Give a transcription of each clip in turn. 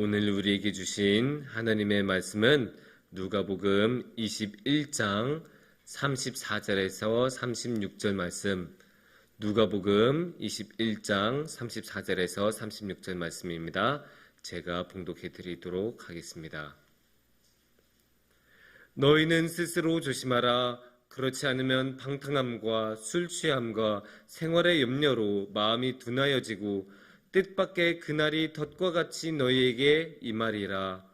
오늘 우리에게 주신 하나님의 말씀은 누가복음 21장 34절에서 36절 말씀, 누가복음 21장 34절에서 36절 말씀입니다. 제가 봉독해 드리도록 하겠습니다. 너희는 스스로 조심하라. 그렇지 않으면 방탕함과 술 취함과 생활의 염려로 마음이 둔하여지고 뜻밖의 그날이 덫과 같이 너희에게 임하리라.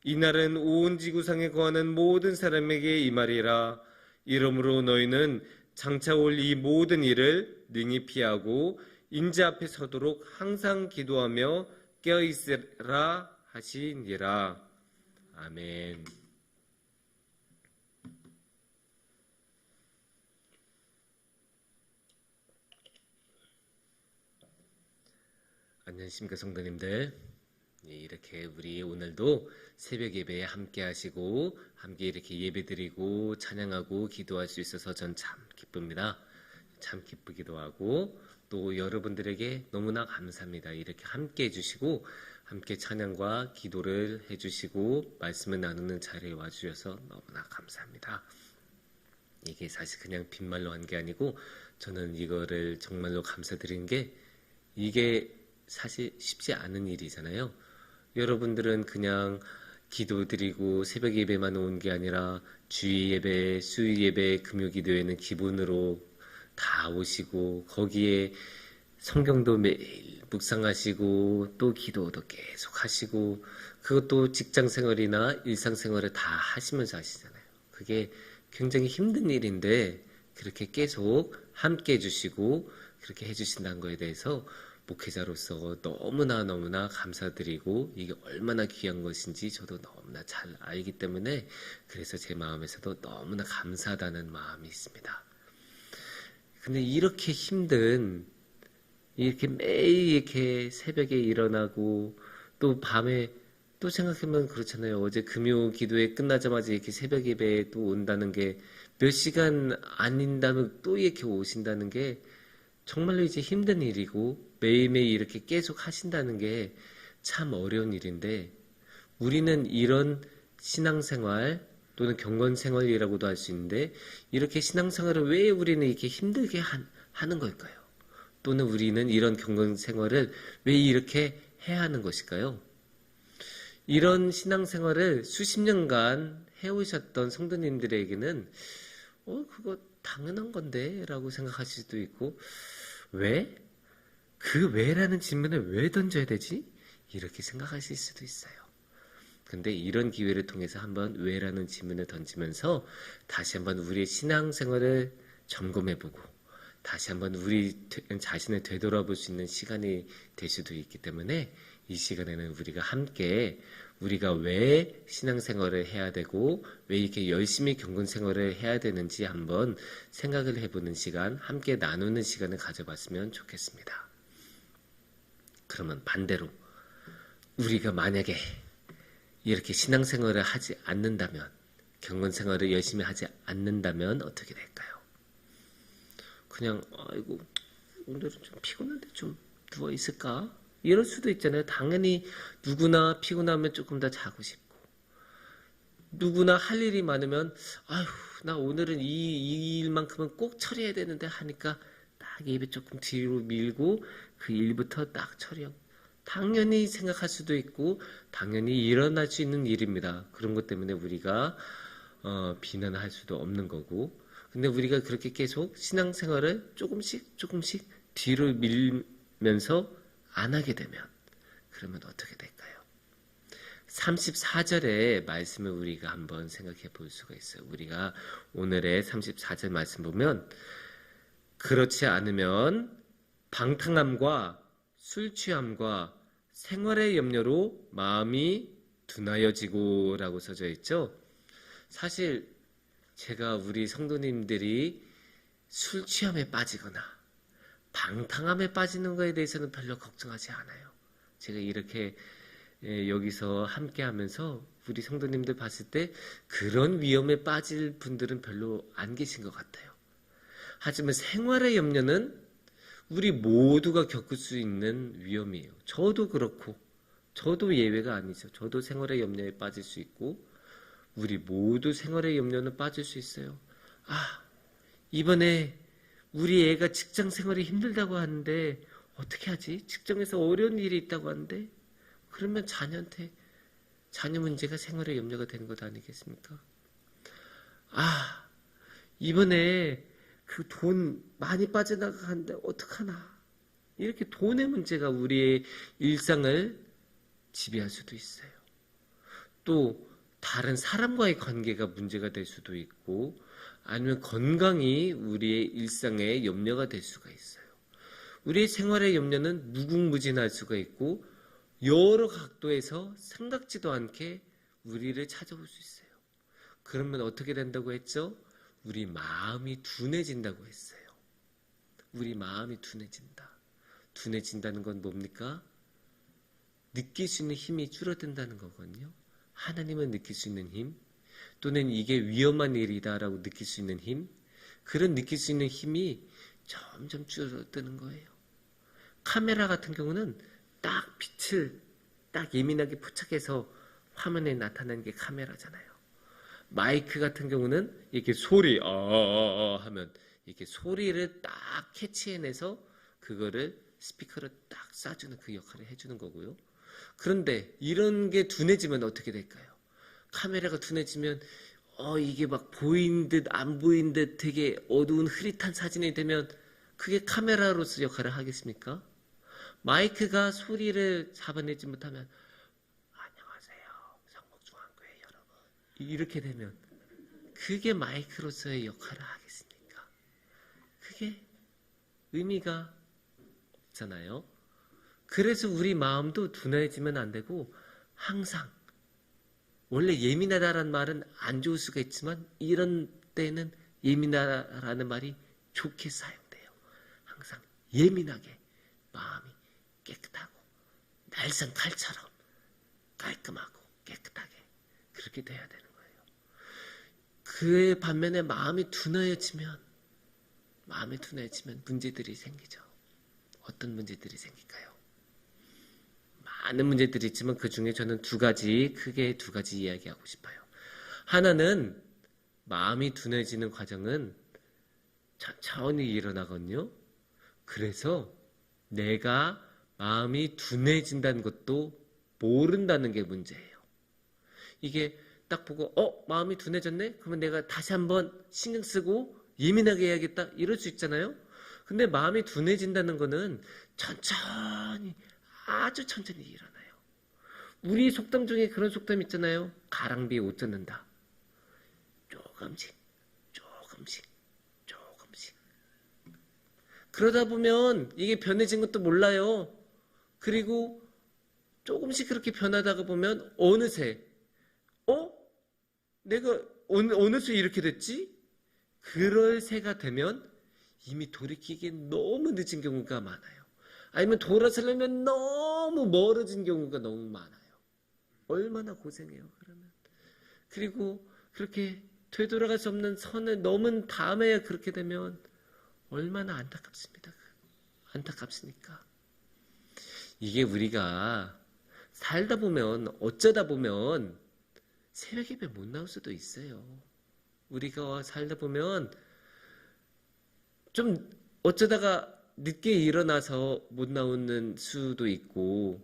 이날은 온 지구상에 거하는 모든 사람에게 임하리라. 이러므로 너희는 장차 올 이 모든 일을 능히 피하고 인자 앞에 서도록 항상 기도하며 깨어있으라 하시니라. 아멘. 안녕하십니까 성도님들. 이렇게 우리 오늘도 새벽 예배에 함께 하시고 함께 이렇게 예배드리고 찬양하고 기도할 수 있어서 전 참 기쁩니다. 참 기쁘기도 하고 또 여러분들에게 너무나 감사합니다. 이렇게 함께 해주시고 함께 찬양과 기도를 해주시고 말씀을 나누는 자리에 와주셔서 너무나 감사합니다. 이게 사실 그냥 빈말로 한 게 아니고 저는 이거를 정말로 감사드리는 게 이게 사실 쉽지 않은 일이잖아요. 여러분들은 그냥 기도드리고 새벽 예배만 온 게 아니라 주일 예배, 수요일 예배, 금요 기도회는 기본으로 다 오시고 거기에 성경도 매일 묵상하시고 또 기도도 계속 하시고 그것도 직장생활이나 일상생활을 다 하시면서 하시잖아요. 그게 굉장히 힘든 일인데 그렇게 계속 함께 해주시고 그렇게 해주신다는 거에 대해서 목회자로서 너무나 감사드리고 이게 얼마나 귀한 것인지 저도 너무나 잘 알기 때문에 그래서 제 마음에서도 너무나 감사하다는 마음이 있습니다. 근데 이렇게 힘든 이렇게 매일 이렇게 새벽에 일어나고 또 밤에 또 생각해보면 그렇잖아요. 어제 금요 기도회 끝나자마자 이렇게 새벽 예배에 또 온다는 게 몇 시간 아닌다면 또 이렇게 오신다는 게 정말로 이제 힘든 일이고 매일매일 이렇게 계속 하신다는 게 참 어려운 일인데 우리는 이런 신앙생활 또는 경건생활이라고도 할 수 있는데 이렇게 신앙생활을 왜 우리는 이렇게 힘들게 하는 걸까요? 또는 우리는 이런 경건생활을 왜 이렇게 해야 하는 것일까요? 이런 신앙생활을 수십 년간 해오셨던 성도님들에게는 그거 당연한 건데 라고 생각하실 수도 있고 왜? 그 왜라는 질문을 왜 던져야 되지? 이렇게 생각하실 수도 있어요. 근데 이런 기회를 통해서 한번 왜라는 질문을 던지면서 다시 한번 우리의 신앙생활을 점검해보고 다시 한번 우리 자신을 되돌아볼 수 있는 시간이 될 수도 있기 때문에 이 시간에는 우리가 함께 우리가 왜 신앙생활을 해야 되고 왜 이렇게 열심히 경건생활을 해야 되는지 한번 생각을 해보는 시간, 함께 나누는 시간을 가져봤으면 좋겠습니다. 그러면 반대로 우리가 만약에 이렇게 신앙생활을 하지 않는다면, 경건생활을 열심히 하지 않는다면 어떻게 될까요? 그냥 아이고 오늘은 좀 피곤한데 좀 누워있을까? 이럴 수도 있잖아요. 당연히 누구나 피곤하면 조금 더 자고 싶고 누구나 할 일이 많으면 아휴 나 오늘은 이 일만큼은 꼭 처리해야 되는데 하니까 딱 입에 조금 뒤로 밀고 그 일부터 딱 처리하고 당연히 생각할 수도 있고 당연히 일어날 수 있는 일입니다. 그런 것 때문에 우리가 비난할 수도 없는 거고 근데 우리가 그렇게 계속 신앙생활을 조금씩 뒤로 밀면서 안 하게 되면 그러면 어떻게 될까요? 34절의 말씀을 우리가 한번 생각해 볼 수가 있어요. 우리가 오늘의 34절 말씀 보면 그렇지 않으면 방탕함과 술 취함과 생활의 염려로 마음이 둔하여지고 라고 써져 있죠. 사실 제가 우리 성도님들이 술 취함에 빠지거나 방탕함에 빠지는 것에 대해서는 별로 걱정하지 않아요. 제가 이렇게 여기서 함께 하면서 우리 성도님들 봤을 때 그런 위험에 빠질 분들은 별로 안 계신 것 같아요. 하지만 생활의 염려는 우리 모두가 겪을 수 있는 위험이에요. 저도 그렇고 저도 예외가 아니죠. 저도 생활의 염려에 빠질 수 있고 우리 모두 생활의 염려는 빠질 수 있어요. 아, 이번에 우리 애가 직장 생활이 힘들다고 하는데 어떻게 하지? 직장에서 어려운 일이 있다고 하는데 그러면 자녀한테 자녀 문제가 생활의 염려가 되는 것 아니겠습니까? 아, 이번에 그 돈 많이 빠져나가는데 어떡하나? 이렇게 돈의 문제가 우리의 일상을 지배할 수도 있어요. 또 다른 사람과의 관계가 문제가 될 수도 있고 아니면 건강이 우리의 일상의 염려가 될 수가 있어요. 우리의 생활의 염려는 무궁무진할 수가 있고 여러 각도에서 생각지도 않게 우리를 찾아올 수 있어요. 그러면 어떻게 된다고 했죠? 우리 마음이 둔해진다고 했어요. 우리 마음이 둔해진다. 둔해진다는 건 뭡니까? 느낄 수 있는 힘이 줄어든다는 거거든요. 하나님을 느낄 수 있는 힘, 또는 이게 위험한 일이다라고 느낄 수 있는 힘, 그런 느낄 수 있는 힘이 점점 줄어드는 거예요. 카메라 같은 경우는 딱 빛을 딱 예민하게 포착해서 화면에 나타나는 게 카메라잖아요. 마이크 같은 경우는 이렇게 소리 하면 이렇게 소리를 딱 캐치해내서 그거를 스피커로 딱 쏴주는 그 역할을 해주는 거고요. 그런데 이런 게 둔해지면 어떻게 될까요? 카메라가 둔해지면 이게 막 보인 듯 안 보인 듯 되게 어두운 흐릿한 사진이 되면 그게 카메라로서 역할을 하겠습니까? 마이크가 소리를 잡아내지 못하면 안녕하세요. 성목중앙교회 여러분. 이렇게 되면 그게 마이크로서의 역할을 하겠습니까? 그게 의미가 없잖아요. 그래서 우리 마음도 둔해지면 안 되고 항상 원래 예민하다라는 말은 안 좋을 수가 있지만 이런 때는 예민하다라는 말이 좋게 사용돼요. 항상 예민하게 마음이 깨끗하고 날선 칼처럼 깔끔하고 깨끗하게 그렇게 돼야 되는 거예요. 그의 반면에 마음이 둔해지면 문제들이 생기죠. 어떤 문제들이 생길까요? 많은 문제들이 있지만 그 중에 저는 크게 두 가지 이야기하고 싶어요. 하나는 마음이 둔해지는 과정은 천천히 일어나거든요. 그래서 내가 마음이 둔해진다는 것도 모른다는 게 문제예요. 이게 딱 보고 마음이 둔해졌네? 그러면 내가 다시 한번 신경 쓰고 예민하게 해야겠다 이럴 수 있잖아요. 근데 마음이 둔해진다는 거는 천천히 아주 천천히 일어나요. 우리 속담 중에 그런 속담 있잖아요. 가랑비에 옷 젖는다. 조금씩 그러다 보면 이게 변해진 것도 몰라요. 그리고 조금씩 그렇게 변하다가 보면 어느새 내가 어느새 이렇게 됐지? 그럴 새가 되면 이미 돌이키기엔 너무 늦은 경우가 많아요. 아니면 돌아서려면 너무 멀어진 경우가 너무 많아요. 얼마나 고생해요, 그러면. 그리고 그렇게 되돌아갈 수 없는 선을 넘은 다음에 그렇게 되면 얼마나 안타깝습니까? 이게 우리가 살다 보면 어쩌다 보면 새벽 예배 못 나올 수도 있어요. 우리가 살다 보면 좀 어쩌다가 늦게 일어나서 못 나오는 수도 있고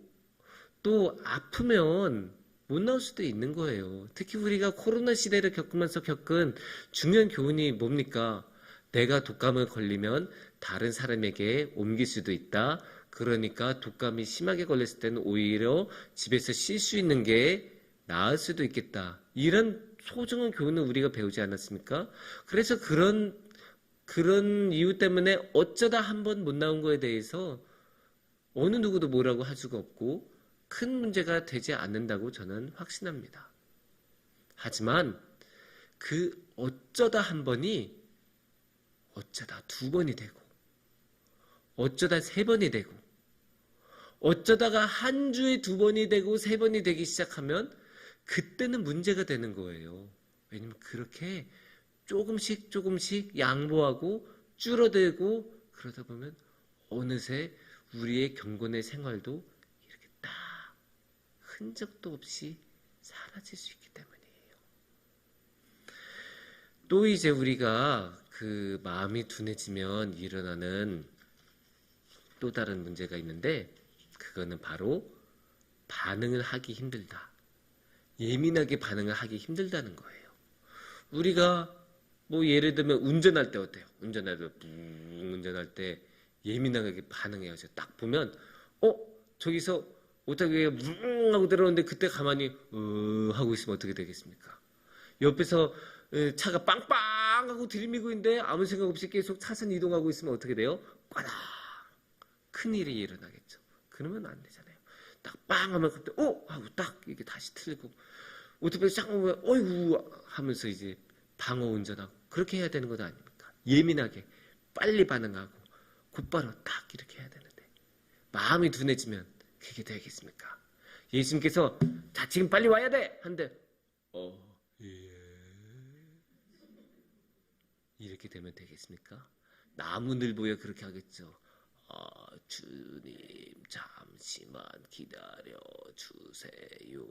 또 아프면 못 나올 수도 있는 거예요. 특히 우리가 코로나 시대를 겪으면서 겪은 중요한 교훈이 뭡니까? 내가 독감을 걸리면 다른 사람에게 옮길 수도 있다. 그러니까 독감이 심하게 걸렸을 때는 오히려 집에서 쉴 수 있는 게 나을 수도 있겠다. 이런 소중한 교훈을 우리가 배우지 않았습니까? 그래서 그런 이유 때문에 어쩌다 한 번 못 나온 거에 대해서 어느 누구도 뭐라고 할 수가 없고 큰 문제가 되지 않는다고 저는 확신합니다. 하지만 그 어쩌다 한 번이 어쩌다 두 번이 되고 어쩌다 세 번이 되고 어쩌다가 한 주에 두 번이 되고 세 번이 되기 시작하면 그때는 문제가 되는 거예요. 왜냐면 그렇게 조금씩 양보하고 줄어들고 그러다 보면 어느새 우리의 경건의 생활도 이렇게 딱 흔적도 없이 사라질 수 있기 때문이에요. 또 이제 우리가 그 마음이 둔해지면 일어나는 또 다른 문제가 있는데, 그거는 바로 반응을 하기 힘들다. 예민하게 반응을 하기 힘들다는 거예요. 우리가 뭐 예를 들면 운전할 때 어때요? 운전할 때 예민하게 반응해요. 딱 보면 저기서 오타기가 뭉 하고 들어오는데 그때 가만히 하고 있으면 어떻게 되겠습니까? 옆에서 차가 빵빵 하고 들이미고 있는데 아무 생각 없이 계속 차선 이동하고 있으면 어떻게 돼요? 꽈당! 큰일이 일어나겠죠. 그러면 안 되잖아요. 딱 빵 하면 그때 하고 딱 이게 다시 틀고 오토바이 쫙 오면 어이구 하면서 이제 방어 운전하고 그렇게 해야 되는 것 아닙니까? 예민하게 빨리 반응하고 곧바로 딱 이렇게 해야 되는데 마음이 둔해지면 그게 되겠습니까? 예수님께서 자 지금 빨리 와야 돼 한데 예. 이렇게 되면 되겠습니까? 나무늘보에 그렇게 하겠죠. 주님 잠시만 기다려 주세요.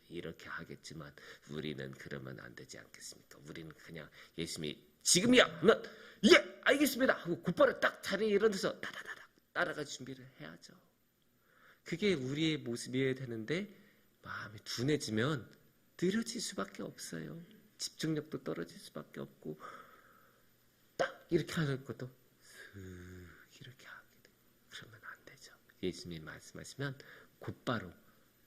이렇게 하겠지만 우리는 그러면 안 되지 않겠습니까? 우리는 그냥 예수님이 지금이야 하면 예 알겠습니다 하고 곧바로 딱 자리에 일어나서 따다다닥 따라갈 준비를 해야죠. 그게 우리의 모습이어야 되는데 마음이 둔해지면 느려질 수밖에 없어요. 집중력도 떨어질 수밖에 없고 딱 이렇게 하는 것도 슥 이렇게 하게 돼요. 그러면 안 되죠. 예수님이 말씀하시면 곧바로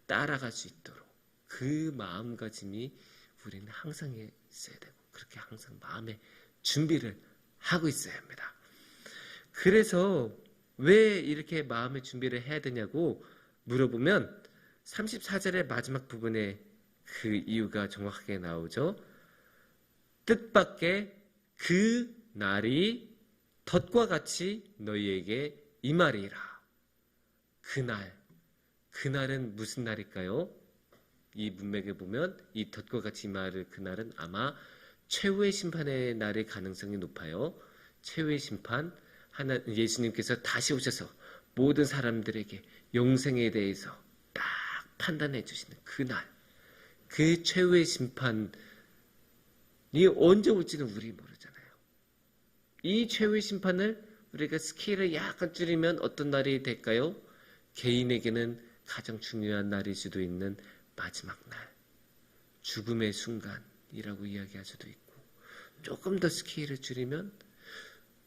따라갈 수 있도록 그 마음가짐이 우리는 항상 있어야 되고 그렇게 항상 마음의 준비를 하고 있어야 합니다. 그래서 왜 이렇게 마음의 준비를 해야 되냐고 물어보면 34절의 마지막 부분에 그 이유가 정확하게 나오죠. 뜻밖의 그 날이 덫과 같이 너희에게 임하리라. 그날은 무슨 날일까요? 이 문맥에 보면 이 덫과 같이 임할 그날은 아마 최후의 심판의 날의 가능성이 높아요. 최후의 심판, 예수님께서 다시 오셔서 모든 사람들에게 영생에 대해서 딱 판단해 주시는 그날, 그 최후의 심판이 언제 올지는 우리 모르잖아요. 이 최후의 심판을 우리가 스케일을 약간 줄이면 어떤 날이 될까요? 개인에게는 가장 중요한 날일 수도 있는 마지막 날, 죽음의 순간이라고 이야기할 수도 있고, 조금 더 스케일을 줄이면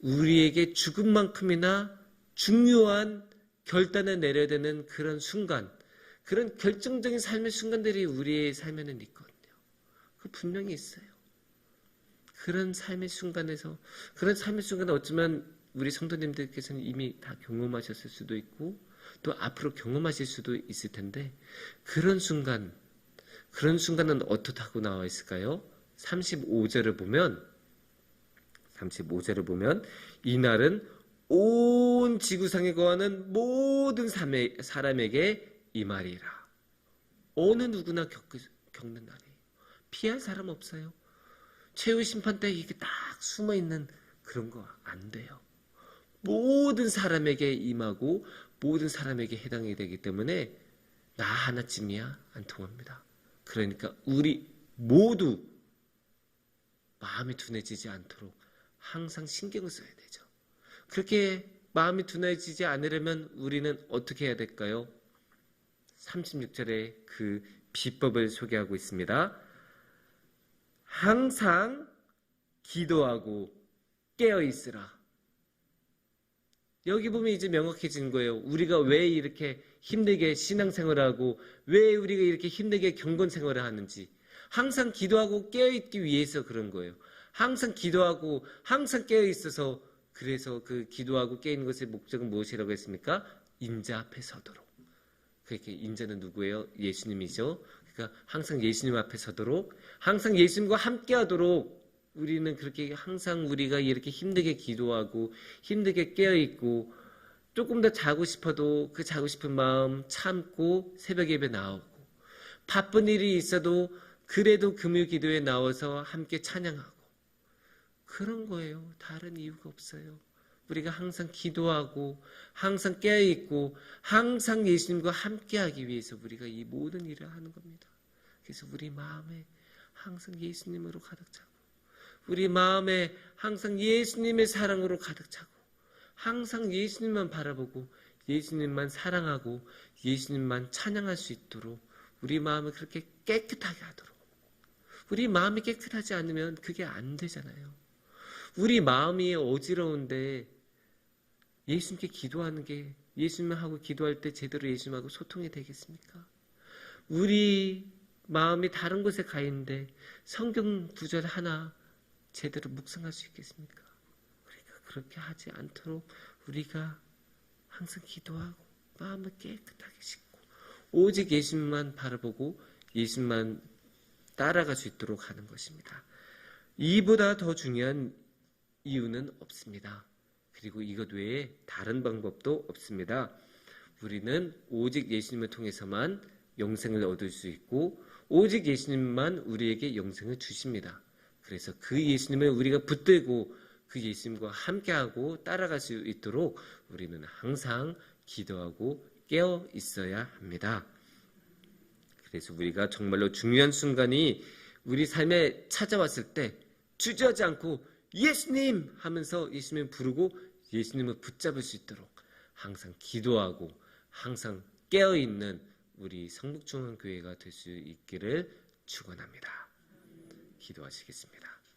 우리에게 죽음만큼이나 중요한 결단을 내려야 되는 그런 순간, 그런 결정적인 삶의 순간들이 우리의 삶에는 있거든요. 그 분명히 있어요. 그런 삶의 순간에 어쩌면 우리 성도님들께서는 이미 다 경험하셨을 수도 있고 또 앞으로 경험하실 수도 있을 텐데 그런 순간은 어떻다고 나와 있을까요? 35절을 보면 이날은 온 지구상에 거하는 모든 사람에게 임하리라. 어느 누구나 겪는 날이에요. 피할 사람 없어요. 최후 심판 때 이게 딱 숨어있는 그런 거 안 돼요. 모든 사람에게 임하고 모든 사람에게 해당이 되기 때문에 나 하나쯤이야 안 통합니다. 그러니까 우리 모두 마음이 둔해지지 않도록 항상 신경을 써야 되죠. 그렇게 마음이 둔해지지 않으려면 우리는 어떻게 해야 될까요? 36절에 그 비법을 소개하고 있습니다. 항상 기도하고 깨어 있으라. 여기 보면 이제 명확해지는 거예요. 우리가 왜 이렇게 힘들게 신앙생활을 하고 왜 우리가 이렇게 힘들게 경건생활을 하는지. 항상 기도하고 깨어있기 위해서 그런 거예요. 항상 기도하고 항상 깨어있어서 그래서 그 기도하고 깨어있는 것의 목적은 무엇이라고 했습니까? 인자 앞에 서도록. 그렇게 인자는 누구예요? 예수님이죠. 그러니까 항상 예수님 앞에 서도록 항상 예수님과 함께하도록 우리는 그렇게 항상 우리가 이렇게 힘들게 기도하고 힘들게 깨어있고 조금 더 자고 싶어도 그 자고 싶은 마음 참고 새벽 예배 나오고 바쁜 일이 있어도 그래도 금요 기도에 나와서 함께 찬양하고 그런 거예요. 다른 이유가 없어요. 우리가 항상 기도하고 항상 깨어있고 항상 예수님과 함께하기 위해서 우리가 이 모든 일을 하는 겁니다. 그래서 우리 마음에 항상 예수님으로 가득 차고 우리 마음에 항상 예수님의 사랑으로 가득 차고 항상 예수님만 바라보고 예수님만 사랑하고 예수님만 찬양할 수 있도록 우리 마음을 그렇게 깨끗하게 하도록. 우리 마음이 깨끗하지 않으면 그게 안 되잖아요. 우리 마음이 어지러운데 예수님께 기도하는 게 예수님하고 기도할 때 제대로 예수님하고 소통이 되겠습니까? 우리 마음이 다른 곳에 가 있는데 성경 구절 하나 제대로 묵상할 수 있겠습니까? 우리가 그렇게 하지 않도록 우리가 항상 기도하고 마음을 깨끗하게 씻고 오직 예수님만 바라보고 예수님만 따라갈 수 있도록 하는 것입니다. 이보다 더 중요한 이유는 없습니다. 그리고 이것 외에 다른 방법도 없습니다. 우리는 오직 예수님을 통해서만 영생을 얻을 수 있고 오직 예수님만 우리에게 영생을 주십니다. 그래서 그 예수님을 우리가 붙들고 그 예수님과 함께하고 따라갈 수 있도록 우리는 항상 기도하고 깨어 있어야 합니다. 그래서 우리가 정말로 중요한 순간이 우리 삶에 찾아왔을 때 주저하지 않고 예수님 하면서 예수님을 부르고 예수님을 붙잡을 수 있도록 항상 기도하고 항상 깨어있는 우리 성북중앙교회가 될 수 있기를 축원합니다. 기도하시겠습니다.